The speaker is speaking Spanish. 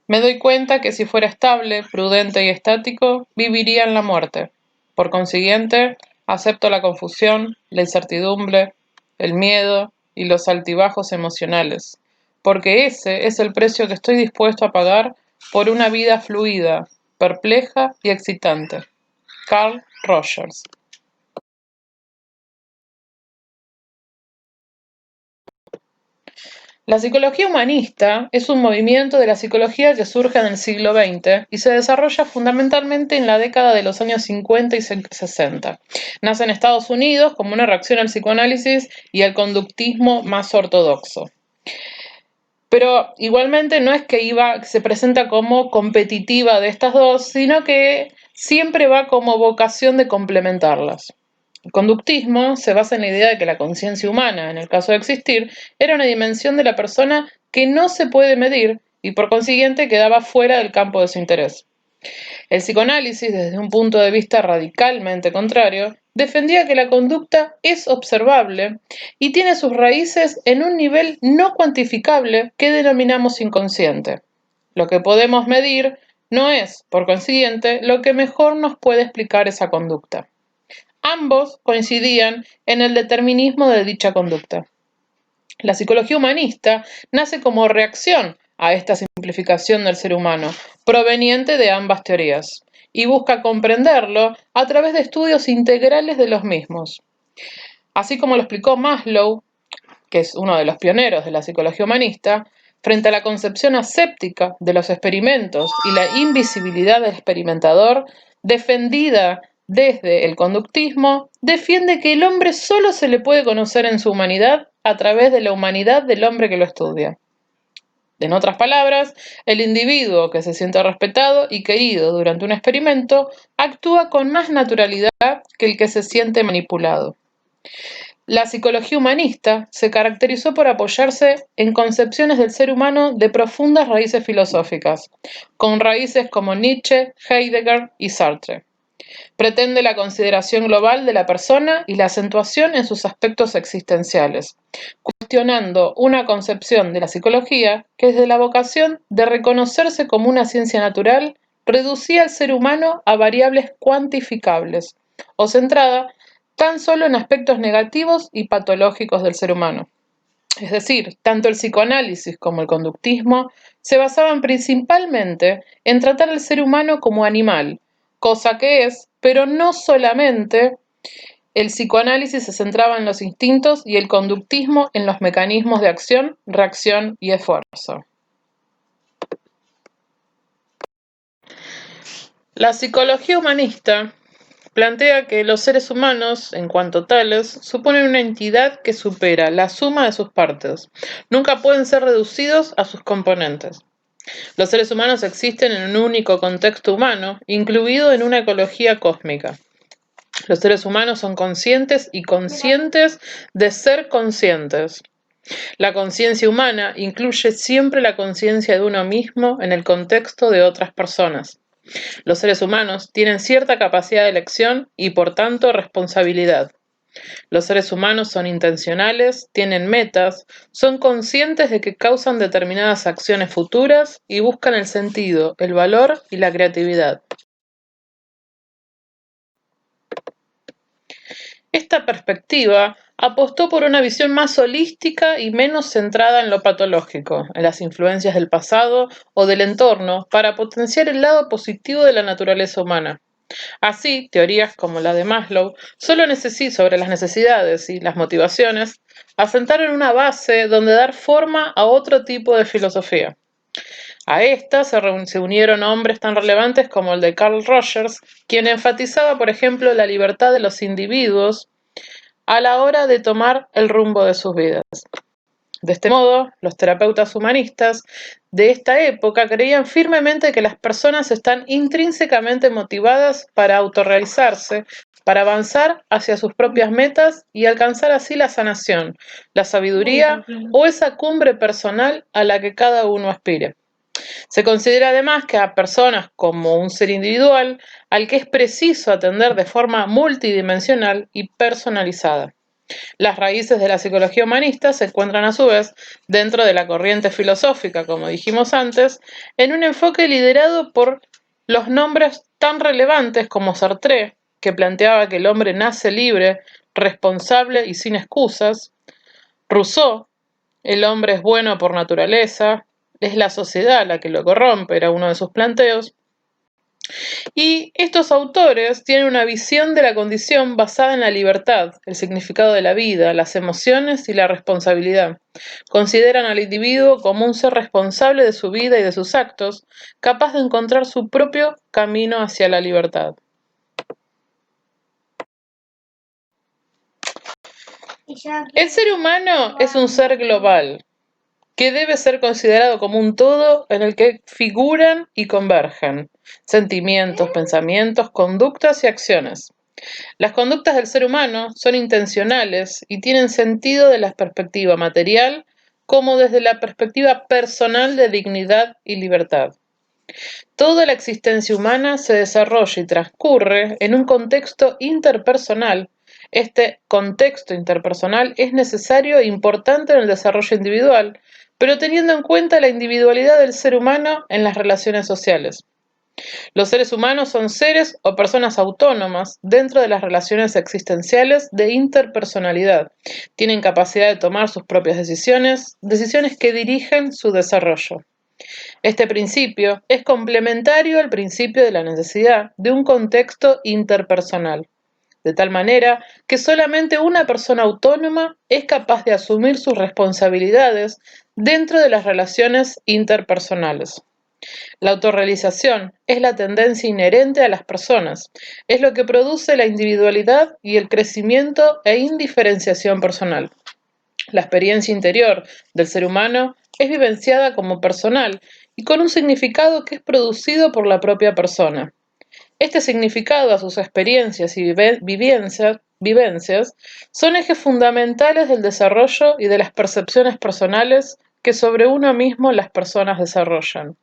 Me doy cuenta que si fuera estable, prudente y estático, viviría en la muerte. Por consiguiente, acepto la confusión, la incertidumbre, el miedo y los altibajos emocionales, porque ese es el precio que estoy dispuesto a pagar por una vida fluida, perpleja y excitante. Carl Rogers. La psicología humanista es un movimiento de la psicología que surge en el siglo XX y se desarrolla fundamentalmente en la década de los años 50 y 60. Nace en Estados Unidos como una reacción al psicoanálisis y al conductismo más ortodoxo. Pero igualmente no es que se presenta como competitiva de estas dos, sino que siempre va como vocación de complementarlas. El conductismo se basa en la idea de que la conciencia humana, en el caso de existir, era una dimensión de la persona que no se puede medir y por consiguiente quedaba fuera del campo de su interés. El psicoanálisis, desde un punto de vista radicalmente contrario, defendía que la conducta es observable y tiene sus raíces en un nivel no cuantificable que denominamos inconsciente. Lo que podemos medir no es, por consiguiente, lo que mejor nos puede explicar esa conducta. Ambos coincidían en el determinismo de dicha conducta. La psicología humanista nace como reacción a esta simplificación del ser humano, proveniente de ambas teorías, y busca comprenderlo a través de estudios integrales de los mismos. Así como lo explicó Maslow, que es uno de los pioneros de la psicología humanista, frente a la concepción aséptica de los experimentos y la invisibilidad del experimentador, defendida desde el conductismo, defiende que el hombre solo se le puede conocer en su humanidad a través de la humanidad del hombre que lo estudia. En otras palabras, el individuo que se siente respetado y querido durante un experimento actúa con más naturalidad que el que se siente manipulado. La psicología humanista se caracterizó por apoyarse en concepciones del ser humano de profundas raíces filosóficas, con raíces como Nietzsche, Heidegger y Sartre. Pretende la consideración global de la persona y la acentuación en sus aspectos existenciales, cuestionando una concepción de la psicología que desde la vocación de reconocerse como una ciencia natural reducía al ser humano a variables cuantificables o centrada tan solo en aspectos negativos y patológicos del ser humano. Es decir, tanto el psicoanálisis como el conductismo se basaban principalmente en tratar al ser humano como animal, cosa que es, pero no solamente. El psicoanálisis se centraba en los instintos y el conductismo en los mecanismos de acción, reacción y esfuerzo. La psicología humanista plantea que los seres humanos, en cuanto tales, suponen una entidad que supera la suma de sus partes. Nunca pueden ser reducidos a sus componentes. Los seres humanos existen en un único contexto humano, incluido en una ecología cósmica. Los seres humanos son conscientes y conscientes de ser conscientes. La conciencia humana incluye siempre la conciencia de uno mismo en el contexto de otras personas. Los seres humanos tienen cierta capacidad de elección y por tanto responsabilidad. Los seres humanos son intencionales, tienen metas, son conscientes de que causan determinadas acciones futuras y buscan el sentido, el valor y la creatividad. Esta perspectiva apostó por una visión más holística y menos centrada en lo patológico, en las influencias del pasado o del entorno, para potenciar el lado positivo de la naturaleza humana. Así, teorías como la de Maslow, sobre las necesidades y las motivaciones, asentaron una base donde dar forma a otro tipo de filosofía. A esta se unieron hombres tan relevantes como el de Carl Rogers, quien enfatizaba, por ejemplo, la libertad de los individuos a la hora de tomar el rumbo de sus vidas. De este modo, los terapeutas humanistas de esta época creían firmemente que las personas están intrínsecamente motivadas para autorrealizarse, para avanzar hacia sus propias metas y alcanzar así la sanación, la sabiduría o esa cumbre personal a la que cada uno aspire. Se considera además que a personas como un ser individual al que es preciso atender de forma multidimensional y personalizada. Las raíces de la psicología humanista se encuentran a su vez dentro de la corriente filosófica, como dijimos antes, en un enfoque liderado por los nombres tan relevantes como Sartre, que planteaba que el hombre nace libre, responsable y sin excusas; Rousseau, el hombre es bueno por naturaleza, es la sociedad la que lo corrompe, era uno de sus planteos. Y estos autores tienen una visión de la condición basada en la libertad, el significado de la vida, las emociones y la responsabilidad. Consideran al individuo como un ser responsable de su vida y de sus actos, capaz de encontrar su propio camino hacia la libertad. El ser humano es un ser global, que debe ser considerado como un todo en el que figuran y convergen sentimientos, pensamientos, conductas y acciones. Las conductas del ser humano son intencionales y tienen sentido desde la perspectiva material como desde la perspectiva personal de dignidad y libertad. Toda la existencia humana se desarrolla y transcurre en un contexto interpersonal. Este contexto interpersonal es necesario e importante en el desarrollo individual, pero teniendo en cuenta la individualidad del ser humano en las relaciones sociales. Los seres humanos son seres o personas autónomas dentro de las relaciones existenciales de interpersonalidad. Tienen capacidad de tomar sus propias decisiones, decisiones que dirigen su desarrollo. Este principio es complementario al principio de la necesidad de un contexto interpersonal, de tal manera que solamente una persona autónoma es capaz de asumir sus responsabilidades dentro de las relaciones interpersonales. La autorrealización es la tendencia inherente a las personas, es lo que produce la individualidad y el crecimiento e indiferenciación personal. La experiencia interior del ser humano es vivenciada como personal y con un significado que es producido por la propia persona. Este significado a sus experiencias y vivencias son ejes fundamentales del desarrollo y de las percepciones personales que sobre uno mismo las personas desarrollan.